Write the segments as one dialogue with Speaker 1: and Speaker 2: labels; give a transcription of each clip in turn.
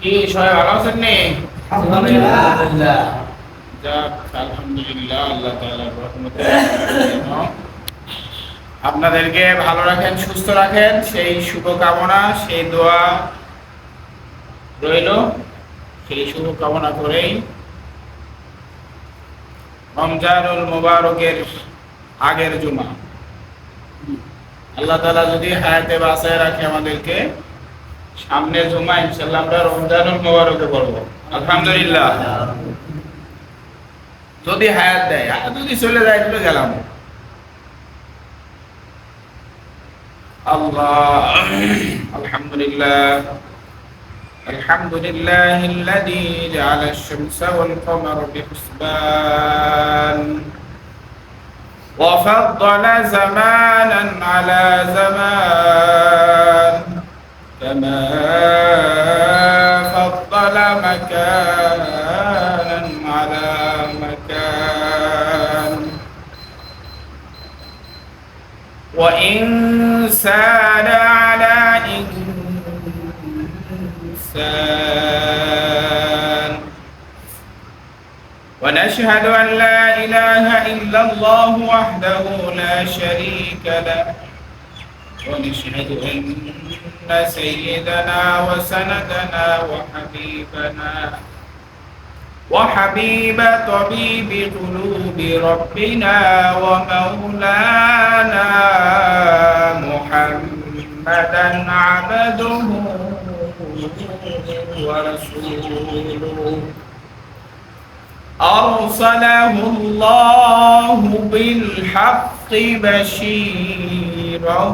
Speaker 1: কি সবাই ভালো আছেন নি?
Speaker 2: আলহামদুলিল্লাহ।
Speaker 1: যাক, আলহামদুলিল্লাহ, আল্লাহ তাআলার রহমতে আপনাদেরকে ভালো রাখেন, সুস্থ রাখেন, সেই শুভকামনা, সেই দোয়া রইল। সেই শুভকামনা করেই রমজানুল মুবারকের আগের জুমা আল্লাহ তাআলা যদি হায়াতে বাঁচায় রাখে আমাদেরকে, সামনে জুমা ইনশাআল্লাহ আমরা রমজানুল মুবারকে পড়বো আলহামদুলিল্লাহ। যদি হায়াত দেয়, আর যদি চলে যায় তাহলে গেলাম। আল্লাহ, আলহামদুলিল্লাহ। الحمد لله الذي جعل الشمس والقمر بحسبان وفضل زمانا على زمان كما فضل مكانا على مكان وإنسان على إنسان ونشهد أن لا إله إلا الله وحده لا شريك له ونشهد أن سيدنا وسندنا وحبيب طبيب قلوب ربنا ومولانا محمدا عبده ورسوله أرسله الله بالحق بشيرا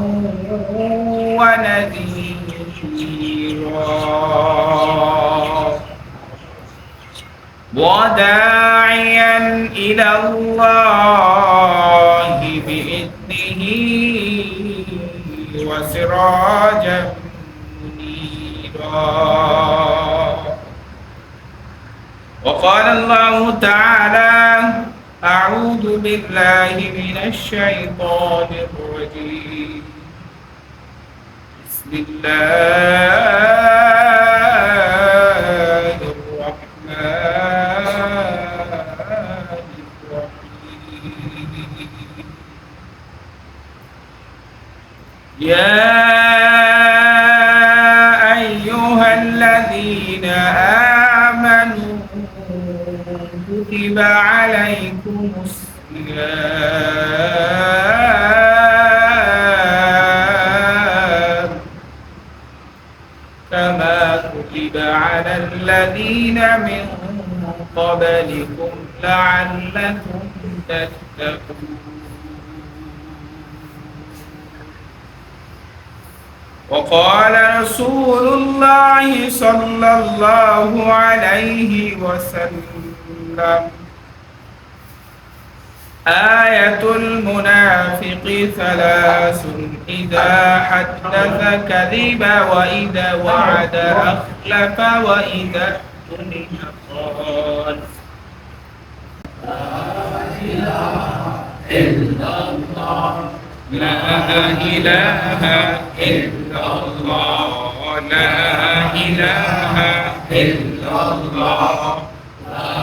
Speaker 1: ونذيرا وداعيا إلى الله بإذنه وسراجا منيرا. وقال الله تعالى: أعوذ بالله من الشيطان الرجيم. بسم الله الرحمن الرحيم. يا أيها الذين آمنوا كتب عليكم الصيام كما كتب على الذين من قبلكم لعلكم تتقون. وقال رسول الله صلى الله عليه وسلم: آية المنافق ثلاث: إذا حدث كذب وإذا وعد أخلف وإذا اؤتمن خان. لا إله إلا الله لا إله إلا الله لا إله إلا الله لا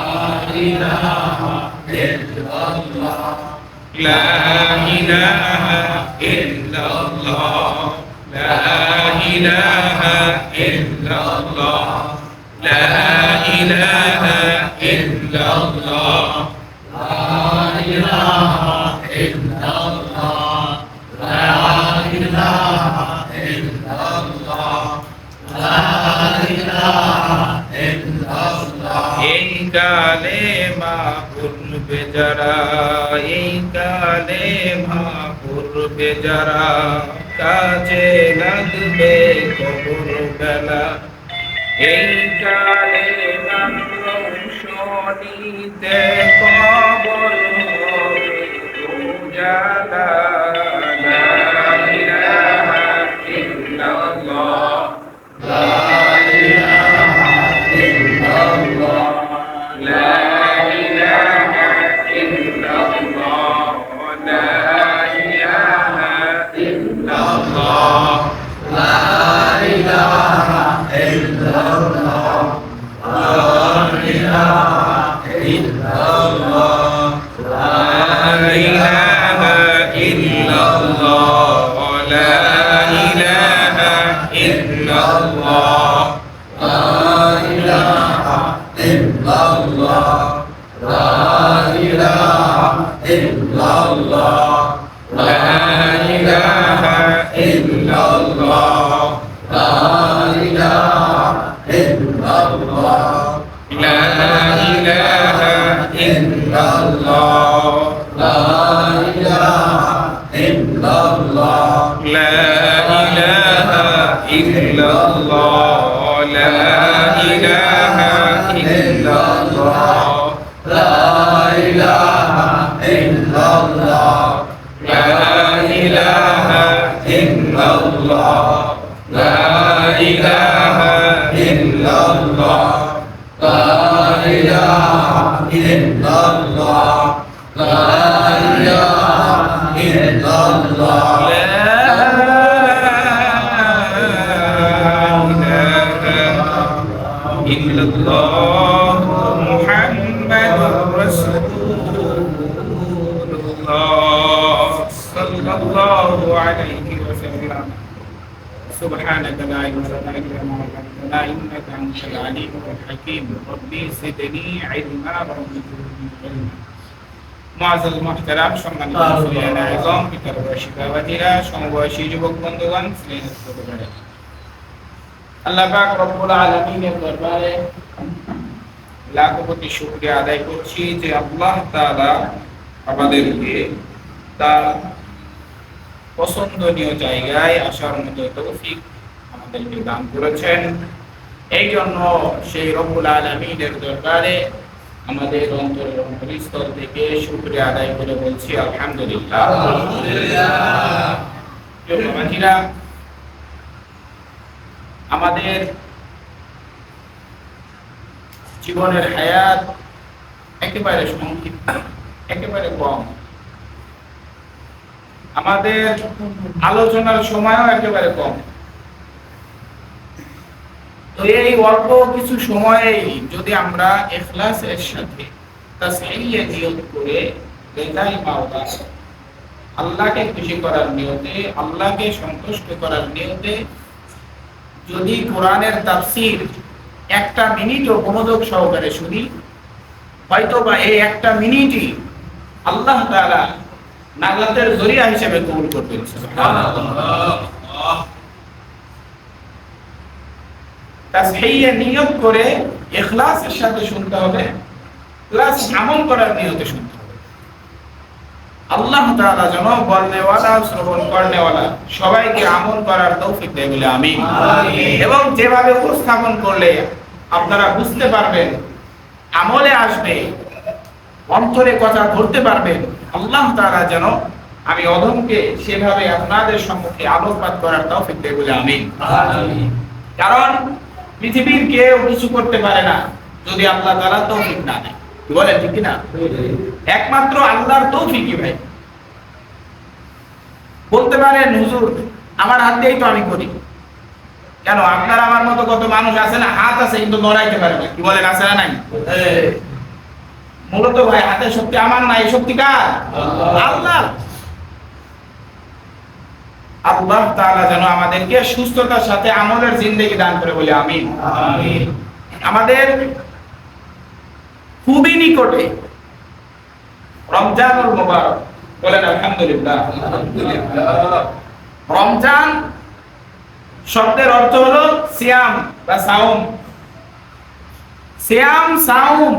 Speaker 1: إله إلا الله لا إله إلا الله لا إله إلا الله لا إله إلا الله لا إله إلا الله لا إله إلا الله لا إله إلا الله. এই কালেমা পড়বে যারা, এই কালেমা পড়বে যারা, কাজে লাগবে কবর বেলা। এই কালেমা রোশনীতে কবর হবে উজালা। لا إله إلا الله الله لا إله إلا الله
Speaker 2: لا إله إلا الله لا إله إلا الله
Speaker 1: لا إله إلا الله
Speaker 2: لا إله إلا الله
Speaker 1: لا إله إلا الله
Speaker 2: لا إله إلا الله
Speaker 1: لا إله إلا الله لا إله إلا الله
Speaker 2: لا إله إلا الله
Speaker 1: لا إله إلا الله لا إله إلا الله
Speaker 2: لا إله إلا الله لا إله إلا الله
Speaker 1: إلا الله محمد رسول الله صلى الله عليه وسلم سبحانك لا علم لنا إلا ما علمتنا إنك أنت العليم الحكيم ربي زدني علما ربي زدني علما মুআজ্জাজ মুহতারাম সম্মানিত মুসলিম আযম পিতার শিক্ষার্থীরা সমবয়সী যুবক বন্ধুগণ স্নেহের সাথে আল্লাহ পাক রব্বুল আলামিনের দরবারে লাখ কোটি শুকরিয়া আদায় করছি যে আল্লাহ তাআলা আমাদেরকে তার পছন্দনীয় জায়গায় আসার মতো তৌফিক আমাদেরকে দান করেছেন। এই জন্য সেই রব্বুল আলামিনের দরবারে আমাদের অন্তরের অন্তরস্থল থেকে শুকরিয়া আদায় করে বলছি আলহামদুলিল্লাহ। আলহামদুলিল্লাহ। আমাদের জীবনের হায়াত একেবারে সংক্ষিপ্ত, একেবারে কম। আমাদের আলোচনার সময়ও একেবারে কম। তো এই অল্প কিছু সময়েই যদি আমরা ইখলাসের সাথে তাসহিয়ে নিয়ত করে রিদাই মাওলা আল্লাহকে খুশি করার নিয়তে, আল্লাহকে সন্তুষ্ট করার নিয়তে যদি কোরআনের তাফসীর একটা মিনিটও মনোযোগ সহকারে শুনি, হয়তো বা এই একটা মিনিটই আল্লাহ তাআলা নাজাতের জরিয়া হিসেবে কবুল করবেন। সুবহানাল্লাহ। তাসহিয়ে নিয়ত করে ইখলাসের সাথে শুনতে হবে, প্লাস আমল করার নিয়তে শুনতে হবে। আল্লাহ তাআলা যেন বলনেওয়ালা শ্রবণ করনেওয়ালা সবাইকে আমল করার তৌফিক দেয় বলে আমিন। এবং যেভাবে উপস্থাপন করলে আপনারা বুঝতে পারবেন, আমলে আসবে, অন্তরে কথা ধরতে পারবেন, আল্লাহ তাআলা যেন আমি অধমকে সেভাবে আপনাদের সম্মুখে আলোকপাত করার তৌফিক দেয় বলে আমিন। কারণ পৃথিবীর কেউ কিছু করতে পারে না যদি আল্লাহ তাআলা তৌফিক না দেয়। কি বলেন, ঠিক কি না? একমাত্র আল্লাহর তৌফিকই ভাই। বলতে পারেন হুজুর আমার হাত দিয়েই তো আমি করি। কেন, আপনার আমার মতো কত মানুষ আছে না, হাত আছে কিন্তু লড়াইতে পারে না। কি বলেন, আছে না নাই? মূলত ভাই হাতের শক্তি আমার না, এই শক্তি কার? আল্লাহর। আল্লাহ তাআলা যেন আমাদেরকে সুস্থতার সাথে আমলের জিন্দেগি দান করে বলে আমিন। আমাদের খুবই নিকটে রমজানুল মুবারক, বলেন আলহামদুলিল্লাহ। রমজান শব্দের অর্থ হলো সিয়াম বা সাওম। সিয়াম সাওম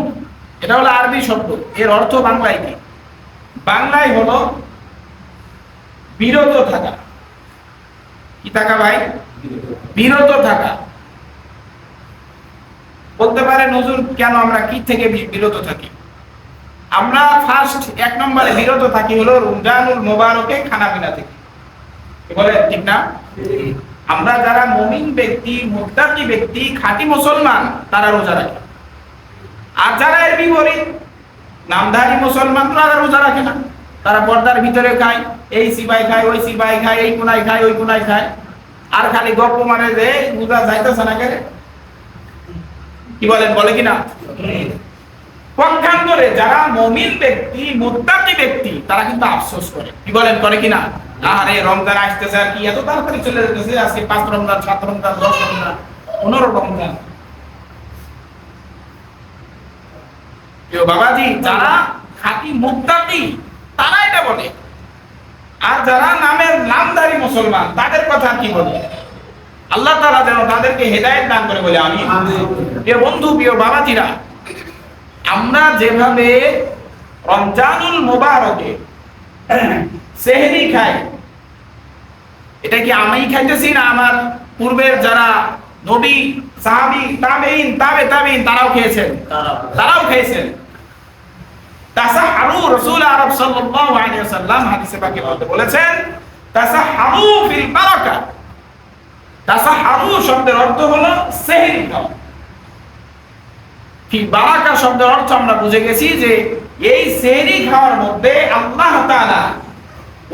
Speaker 1: এটা হলো আরবি শব্দ। এর অর্থ বাংলায় কি? বাংলায় হলো বিরত থাকা। কি থাকা ভাই? বিরত থাকা। বলতে পারেন হুজুর কেন আমরা কি থেকে বিরত থাকি? আমরা ফার্স্ট এক নম্বরে বিরত থাকি হলো রমজানুল মুবারকে খানা পিনা থেকে। কি বলেন, ঠিক না? আমরা যারা মুমিন ব্যক্তি, মুত্তাকি ব্যক্তি, খাঁটি মুসলমান, তারা রোজা রাখে। আর যারা এর বিপরীত নামধারী মুসলমান, তারা রোজা রাখে না। তারা পর্দার ভিতরে খায়, এই সিবাই খায়, ওই সিবাই খায়, এই কোনায় খায়, ওই কোনায় খায়, আর খালি গল্প মারে যে রোজা যাইতেছে না কেন। কি বলেন, বলে কিনা? পক্ষান্তরে যারা মুমিন ব্যক্তি, মুত্তাকি ব্যক্তি, তারা কিন্তু আফসোস করে। কি বলেন, করে কিনা? আরে রমজান আসতেছে আর কি এত তাড়াতাড়ি চলে যেতেছে, আজকে 5 রমজান, 7 রমজান, 10 রমজান, 15 রমজান। প্রিয় বাবাজি, যারা খাঁটি মুত্তাকি তারা এটা বলে, আর যারা নামধারী মুসলমান তাদের কথা কি বলে? আল্লাহ তাআলা যেন তাদেরকে হেদায়েত দান করে বলে আমিন। প্রিয় বন্ধু, প্রিয় বাবাজিরা, আমরা যেভাবে রমজানুল মুবারকে সেহরি খাই, এটা কি আমি খাইতেছি না আমার পূর্বের যারা নবী, সাহাবী, তাবেঈন, তাবেঈন তারাও খেয়েছেন? তারাও খেয়েছেন। তাসাহহারু, রাসূল আরব সাল্লাল্লাহু আলাইহি ওয়াসাল্লাম হাদিসে পাকে বলেছেন, তাসাহহারু ফিল বারাকা। তাসাহহারু শব্দের অর্থ হলো সেহরি খাওয়া। ফিল বারাকা শব্দের অর্থ আমরা বুঝে গেছি যে এই সেহরি খাওয়ার মধ্যে আল্লাহ তাআলা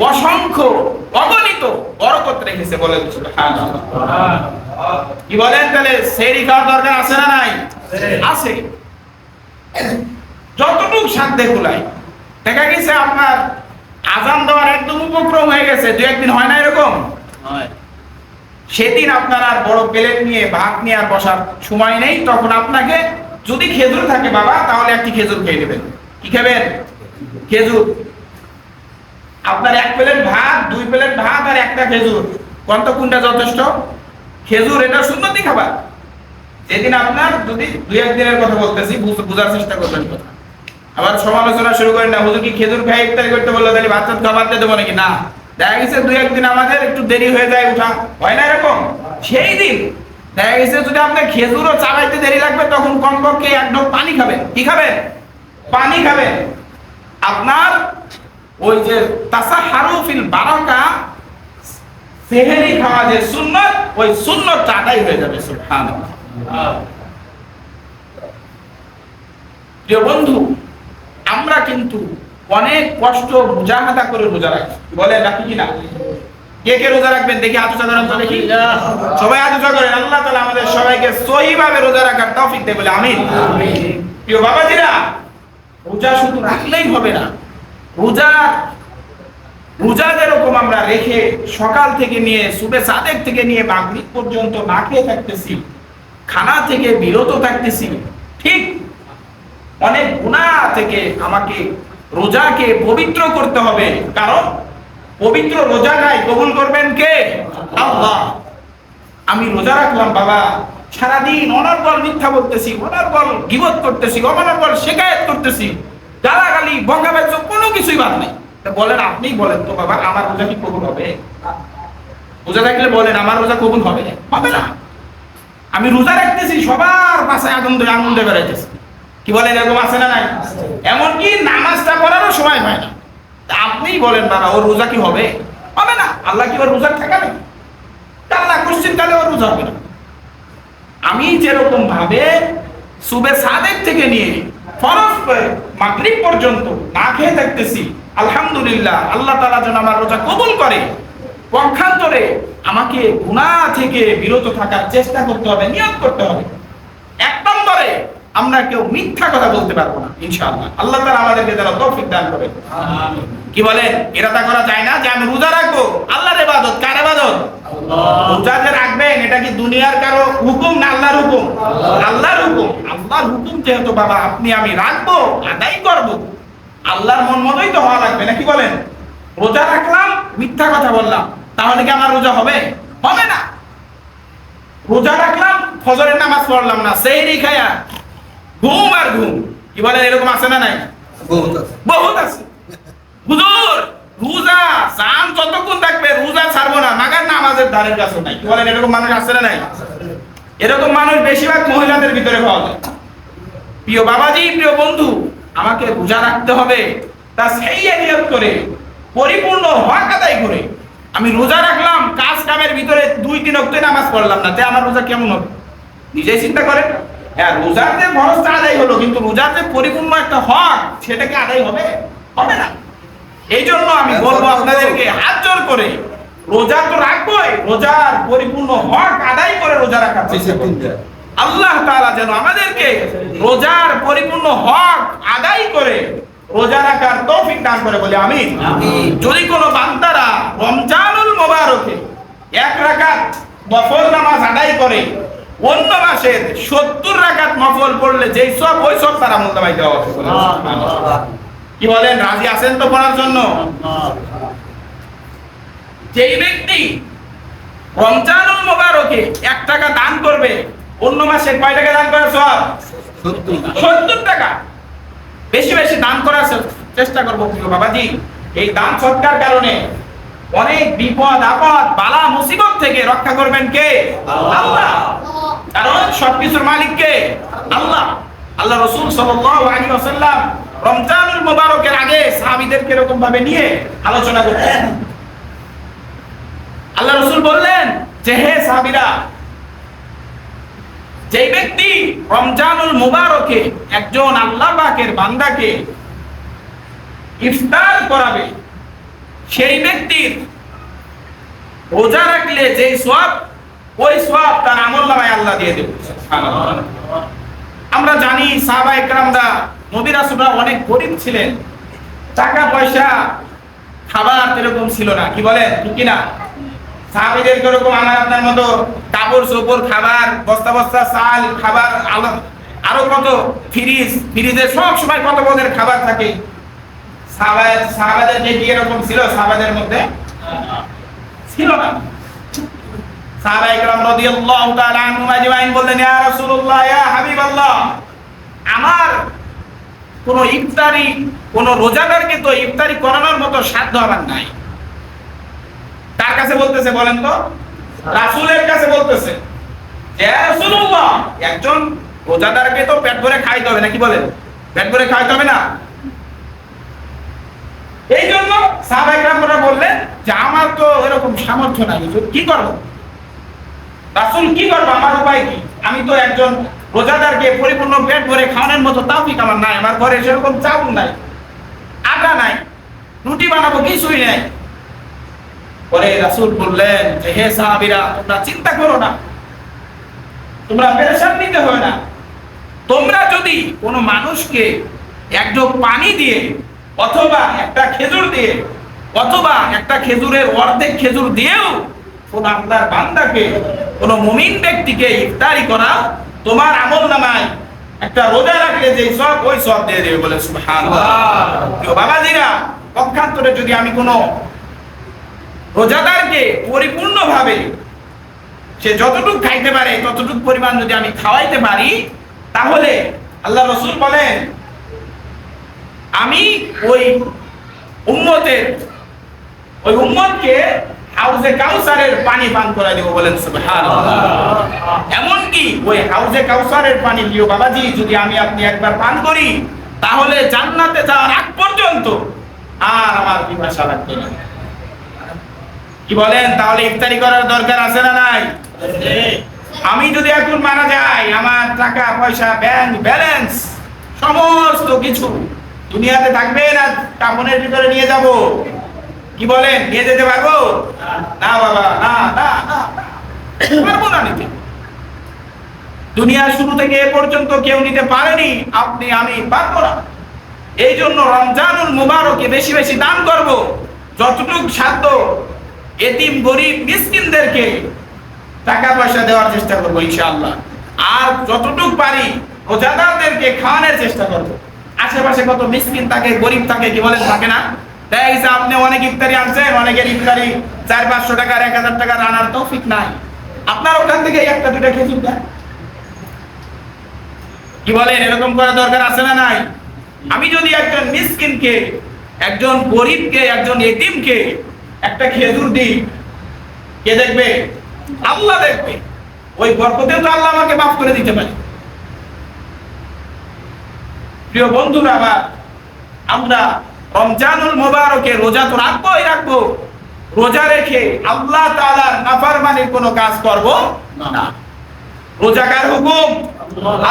Speaker 1: অসংখ্য অগণিত বরকত রেখেছে, বলেন সুবহানাল্লাহ। কি বলেন? তাহলে সেহরি খাওয়ার দরকার আছে না নাই? আছে। যতটুকু সাধ্যে কুলায়। দেখা গেছে আপনার আজান দেওয়ার একদম উপক্রম হয়ে গেছে, 2-1 দিন হয় না এরকম? সেদিন আপনার আর বড় প্লেট নিয়ে ভাত নিয়ে আর বসার সময় নেই, তখন আপনাকে যদি খেজুর থাকে বাবা, তাহলে একটি খেজুর খেয়ে নেবেন। কি খাবেন? খেজুর। আপনার 1 প্লেট ভাত, 2 প্লেট ভাত আর একটা খেজুর, কোনটা যথেষ্ট? খেজুর। এটা সুন্নতি খাবার। যেদিন আপনার যদি 2-1 দিনের কথা বলতেছি, বুঝার চেষ্টা করবেন কথা। আবার সমালোচনা শুরু করেন না, হুজুর কি খেজুর খাই ইফতারি করতে বললো, তাহলে ভাত খাবার দিয়ে দেবো নাকি? না, দেখা গেছে 2-1 দিন আমাদের একটু দেরি হয়ে যায় উঠা, হয় না এরকম? সেই দিন দেখা গেছে যদি আপনার খেজুরও চাবাইতে দেরি লাগবে, তখন কমপক্ষে 1 ঢোক পানি খাবেন। কি খাবেন? পানি খাবেন। আপনার ওই যে তাসাহহারু ফিল বারাকা, সেহরি খাওয়া যে সুন্নাত, ওই সুন্নাতটা আদায় হয়ে যাবে। সুবহানাল্লাহ। প্রিয় বন্ধু, আমরা কিন্তু অনেক কষ্ট মুজাহাদা করে রোজা রাখি, বলেন রাখি কিনা? কে কে রোজা রাখবেন দেখি, হাত উঁচা করেন তো দেখি। সবাই হাত উঁচা করেন। আল্লাহ তাআলা আমাদের সবাইকে সহিভাবে রোজা রাখার তৌফিক দেয় বলে আমিন। প্রিয় বাবাজিরা, রোজা শুধু রাখলেই হবে না। রোজা যেরকম আমরা রেখে সকাল থেকে নিয়ে সুবে সাদেক থেকে নিয়ে মাগরিব পর্যন্ত না খেয়ে থাকতেছি, খানা থেকে বিরত থাকতেছি, ঠিক অনেক গুনাহ থেকে আমাকে রোজাকে পবিত্র করতে হবে। কারণ পবিত্র রোজাটাই কবুল করবেন কে? আল্লাহ। আমি রোজা রাখলাম বাবা, সারাদিন অনর্গল মিথ্যা বলতেছি, অনর্গল গীবত করতেছি, অনর্গল শিকায়েত করতেছি, গালাগালি, বকাবাজি, কোনো কিছুই বাদ নেই। বলেন, আপনিই বলেন তো বাবা, আমার রোজা কি কবুল হবে? রোজা থাকলে বলেন আমার রোজা কবুল হবে? হবে না। আমি রোজা রাখতেছি, সবার পাশে আনন্দে বেড়াইতেছি। কি বলেন? এরকম আছে না নাই? এমনকি নামাজটা পড়ারও সময় হয় না। আপনিই বলেন বাবা, ওর রোজা কি হবে? হবে না। আল্লাহ কি ওর রোজা ঠেকাবে? আল্লাহ কোশ্চিন কালে ওর রোজা হবে না। আমি যেরকম ভাবে সুবে সাদেক থেকে নিয়ে ফরজ মাগরিব পর্যন্ত না খেয়ে থাকতেছি, আলহামদুলিল্লাহ, আল্লাহ তাআলা যেন আমার রোজা কবুল করে। পক্ষান্তরে আমাকে গুনাহ থেকে বিরত থাকার চেষ্টা করতে হবে, নিয়ত করতে হবে। 1 নম্বরে আমরা কেউ মিথ্যা কথা বলতে পারবো না ইনশাআল্লাহ। আল্লাহ তাআলা আমাদেরকে যেন তৌফিক দান করে। আমিন। কি বলেন? ইরাদা করা যায় না যে আমি রোজা রাখবো, আল্লাহর ইবাদত। কার ইবাদত? আল্লাহ। রোজা যে রাখবেন, এটা কি দুনিয়ার কারো হুকুম না আল্লাহর হুকুম? আল্লাহর হুকুম। আল্লাহর হুকুম যেহেতু বাবা আপনি আমি রাখবো, আদায় করব, আল্লাহর মন মতোই তো হওয়া লাগবে, নাকি বলেন? রোজা রাখলাম, মিথ্যা কথা বললাম, তাহলে কি আমার রোজা হবে? হবে না। রোজা রাখলাম, ফজরের নামাজ পড়লাম না, সেহরি খায়া ঘুম আর ঘুম। কি বলেন? এরকম আছে না নাই? বহুত আছে। হুজুর রোজা জান যতক্ষণ থাকবে রোজা ছাড়বো না, মাগার নামাজের ধারের কাছে নাই। কি বলেন? এরকম মানুষ আছে না নাই? এরকম মানুষ বেশিরভাগ মহিলাদের ভিতরে পাওয়া যায়। প্রিয় বাবাজি, প্রিয় বন্ধু, আমাকে রোজা রাখতে হবে, তা সেই নিয়ত করে পরিপূর্ণ হক আদায় করে। আমি রোজা রাখলাম, কাজ কামের ভিতরে 2-3 ওয়াক্ত নামাজ পড়লাম না, তে আমার রোজা কেমন হবে? নিজেই চিন্তা করেন। হ্যাঁ, রোজার যে ফরজটা আদায় হলো, কিন্তু রোজার যে পরিপূর্ণ একটা হক, সেটা কি আদায় হবে? হবে না। এই জন্য আমি বলবো আপনাদেরকে হাত জোর করে, রোজা তো রাখবোই, রোজার পরিপূর্ণ হক আদায় করে রোজা রাখার চেষ্টা করতে। আল্লাহ তাআলা যেন আমাদেরকে রোজার পরিপূর্ণ হক আদায় করে রোজা রাখার তৌফিক দান করে বলে আমিন। যদি কোনো বান্দারা রমজানুল মোবারকে 1 রাকাত নফল নামাজ আদায় করে অন্য মাসের 70 রাকাত নফল পড়লে যেই সব ওই সব তার আমল নামায় দেওয়া হবে। কি বলেন, রাজি আছেন তো পড়ার জন্য? যেই ব্যক্তি রমজানুল মোবারকে 1 টাকা দান করবে, অন্য মাসে কয় টাকা দান করার সব? 70 টাকা। বেশি বেশি দান করার চেষ্টা করবো প্রিয় বাবাজি। এই দান সৎকার কারণে অনেক বিপদ আপদ বালা মুসিবত থেকে রক্ষা করবেন কে? আল্লাহ। কারণ সবকিছুর মালিক কে? আল্লাহ। আল্লাহ রাসূল সাল্লাল্লাহু আলাইহি ওয়াসাল্লাম রমজানুল মোবারকের আগে সাহাবীদেরকে এরকম ভাবে নিয়ে আলোচনা করতেন। আল্লাহ রাসূল বললেন যে হে সাহাবীরা, যে ব্যক্তি রমজানুল মুবারকে একজন আল্লাহ পাকের বান্দাকে ইফতার করাবে, সেই ব্যক্তির রোজা রাখলে যে সওয়াব, ওই সওয়াব তার আমলনামায় আল্লাহ দিয়ে দেবে। সুবহানাল্লাহ। আমরা জানি সাহাবায়ে কেরামরা, নবী রাসূলরা অনেক গরীব ছিলেন, টাকা পয়সা খাবার এরকম ছিল না। কি বলেন, ঠিক কি না? সাহাবীদের এরকম আমার আপনার মতো কাপড় চোপড়, খাবার, বস্তা বস্তা চাল, খাবার, আরো কত ফ্রিজে সব সময় কত পদের খাবার থাকে। সাহাবাদের যে এরকম ছিল, সাহাবাদের মধ্যে ছিল না। সাহাবায়ে কেরাম রাদিয়াল্লাহু তাআলা আনহুম আজমাইন বললেন, ইয়া রাসূলুল্লাহ, ইয়া হাবিবাল্লাহ, আমার কোন ইফতারি, কোন রোজাদারকে তো ইফতারি করানোর মতো সাধ্য আমার নাই। কার কাছে বলতেছে বলেন তো? রাসূলের কাছে বলতেছে, ইয়া রাসূলুল্লাহ, একজন রোজাদারকে তো পেট ভরে খাইতে হবে, নাকি বলেন? পেট ভরে খাইতে হবে না? এই জন্য সাহাবায়ে কেরামরা বললেন যে আমার তো এরকম সামর্থ্য নাই, কি করব? রাসূল, কি করব, আমার উপায় কি? আমি তো একজন রোজাদারকে পরিপূর্ণ পেট ভরে খাওয়ানোর মতো তাওফিক আমার নাই। আমার ঘরে সেরকম চাউল নাই, আটা নাই, রুটি বানাবো কিছুই নাই। পরে রাসূল বললেন যে হে সাহাবীরা, তোমরা চিন্তা করো না, তোমরা পেরেশান নিতে হবে না। তোমরা যদি কোনো মানুষকে এক ঢোক পানি দিয়ে, অথবা একটা খেজুর দিয়ে, অথবা একটা খেজুরের অর্ধেক খেজুর দিয়েও কোন আল্লাহর বান্দাকে, কোন মুমিন ব্যক্তিকে ইফতারি করা, তোমার আমলনামায় একটা রোজা রাখলে যে সব, ওই সব দিয়ে দেবে। বলে সুবহানাল্লাহ। কেউ বাবাজিরা, পক্ষান্তরে যদি আমি কোনো রোজাদারকে পরিপূর্ণভাবে সে যতটুকু খাইতে পারে ততটুকু পরিমাণ যদি আমি খাওয়াইতে পারি, তাহলে আল্লাহ রাসূল বলেন আমি ওই উম্মতকে হাউজে কাউসারের পানি পান করাই দেব। বলেন সুবহানাল্লাহ। এমনকি ওই হাউজে কাউসারের পানি প্রিয় বাবাজি যদি আমি আপনি একবার পান করি, তাহলে জান্নাতে যাওয়ার আগ পর্যন্ত আর আমার পিপাসা লাগবে না। কি বলেন? তাহলে ইফতারি করার দরকার আছে না নাই? আমি যদি এখন মারা যাই, আমার টাকা পয়সা, ব্যাংক ব্যালেন্স সমস্ত কিছু দুনিয়াতে থাকবে না, কাফনের ভিতরে নিয়ে যাব। কি বলেন, নিয়ে যেতে পারবো? না বাবা, না না না, পারবো না নিতে। দুনিয়ার শুরু থেকে এ পর্যন্ত কেউ নিতে পারেনি, আপনি আমি পারবো না। এই জন্য রমজানুল মুবারকে বেশি বেশি দান করব, যতটুকু সাধ্য এতিম গরিব মিসকিনদেরকে টাকা পয়সা দেওয়ার চেষ্টা করব ইনশাআল্লাহ। আর যতটুকু পারি রোজাদারদেরকে খাওয়ানোর চেষ্টা করব। আশেপাশে কত মিসকিন থাকে, গরিব থাকে, কি বলেন, থাকে না? দেখা গেছে আপনি অনেক ইফতারি আনছেন, অনেকের ইফতারি 400-500 টাকার, 1000 টাকার আনার তৌফিক নাই। আপনার ওখান থেকে একটা দুটা খেজুর দেন। কি বলেন, এরকম করার দরকার আছে না নাই? আমি যদি একজন মিসকিনকে, একজন গরিবকে, একজন এতিমকে একটা খেজুর দিই, কে দেখবে? আল্লাহ দেখবে। ওই বরকতেও তো আল্লাহ আমাকে মাফ করে দিতে পারে। প্রিয় বন্ধুরা, আমরা রমজানুল মুবারকে রোজা তো রাখবো, রোজা রেখে আল্লাহ তাআলার নাফরমানির কোনো কাজ করব না। রোজা কার হুকুম?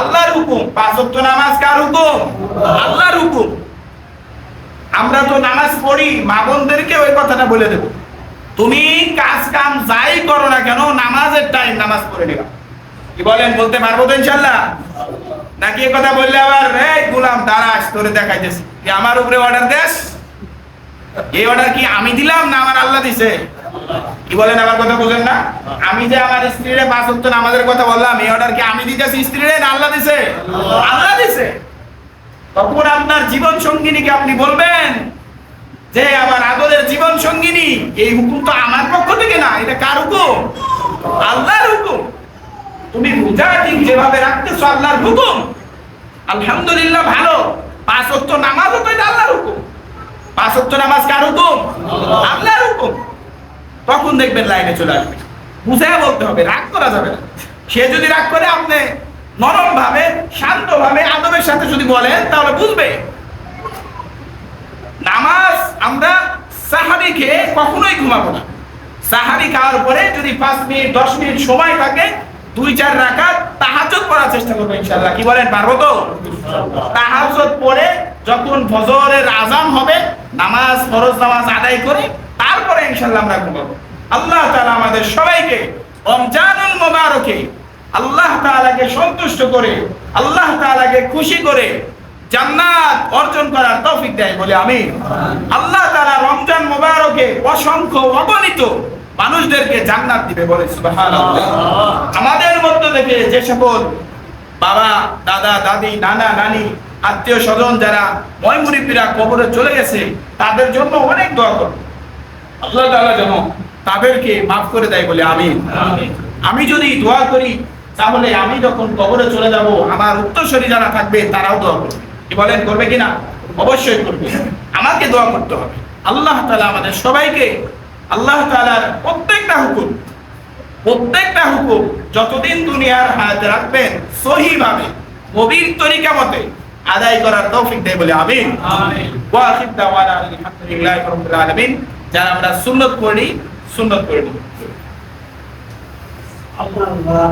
Speaker 1: আল্লাহর হুকুম। 5 ওয়াক্ত নামাজ কার হুকুম? আল্লাহর হুকুম। আমরা তো নামাজ পড়ি, মা বোনদেরকে ওই কথাটা বলে দেব, তুমি কাজ কাম যাই করো না কেন, নামাজের টাইম নামাজ পড়ে নেবা। কি বলেন, বলতে পারবো তো ইনশাআল্লাহ? নাকি এই কথা বললে আবার এই গোলাম দাঁড়াস, তোরে দেখাইতেছি, তুই আমার উপরে অর্ডার দেস? এই অর্ডার কি আমি দিলাম না আমার আল্লাহ দিছে? কি বলেন, আমার কথা বুঝেন না? আমি যে আমার স্ত্রীরে 5 ওয়াক্ত নামাজের কথা বললাম, এই অর্ডার কি আমি দিতেছি স্ত্রীরে না আল্লাহ দিছে? আল্লাহ দিছে। তখন আপনার জীবন সঙ্গিনীকে আপনি বলবেন যে আমার আদরের জীবন সঙ্গিনী, এই হুকুম তো আমার পক্ষ থেকে না, এটা কার হুকুম? আল্লাহর হুকুম। তুমি রোজা ঠিক যেভাবে রাখতেছো আল্লাহর হুকুম, আলহামদুলিল্লাহ ভালো। 5 ওয়াক্ত নামাজ তো এটা আল্লাহর হুকুম। 5 ওয়াক্ত নামাজ কার হুকুম? আল্লাহর হুকুম। তখন দেখবেন লাইনে চলে আসবে। বুঝায় বলতে হবে, রাগ করা যাবে না। সে যদি রাগ করে আপনি নরম ভাবে শান্ত ভাবে আদবের সাথে যদি বলেন তাহলে বুঝবে। নামাজ আমরা সাহাবি খেয়ে কখনোই ঘুমাবো না। সাহাবি খাওয়ার পরে যদি 5 মিনিট 10 মিনিট সময় থাকে 2-4 রাকাত তাহাজ্জুদ পড়ার চেষ্টা করবো ইনশাআল্লাহ। কি বলেন, পারবো তো? তাহাজ্জুদ পড়ে যখন ফজরের আযান হবে নামাজ, ফরজ নামাজ আদায় করে তারপরে ইনশাআল্লাহ আমরা ঘুমাবো। আল্লাহ তাআলা আমাদের সবাইকে রমজানুল মুবারকে আল্লাহ তাআলাকে সন্তুষ্ট করে, আল্লাহ তাআলাকে খুশি করে জান্নাত অর্জন করার তৌফিক দেয় বলে আমিন। আল্লাহ তাআলা রমজান মুবারকে অসংখ্য অগণিত মানুষদেরকে জান্নাত দিবে বলে সুবহানাল্লাহ। আমাদের মধ্য থেকে যে সকল বাবা, দাদা, দাদি, নানা, নানি, আত্মীয় স্বজন যারা ময়মুরিপিরা কবরে চলে গেছে তাদের জন্য অনেক দোয়া করব। আল্লাহ তাআলা যেন তাদেরকে মাফ করে দেয় বলে আমিন। আমি যদি দোয়া করি তাহলে আমি যখন কবরে চলে যাব আমার উত্তরসূরি যারা থাকবে তারাও দোয়া করবে। কি বলেন, করবে কিনা? অবশ্যই করবে। আমাকে দোয়া করতে হবে। আল্লাহ তাআলা আমাদের সবাইকে আল্লাহ তাআলার প্রত্যেকটা হুকুম যতদিন দুনিয়ার হায়াতে রাখবেন সহিভাবে গভীর তরিকা মতে আদায় করার তৌফিক দেয় বলে আমিন। ওয়া আখির দাওয়ানা আলহামদুলিল্লাহি রাব্বিল আলামিন। যারা আমরা সুন্নাত পড়ি সুন্নাত পড়ি।
Speaker 3: Allah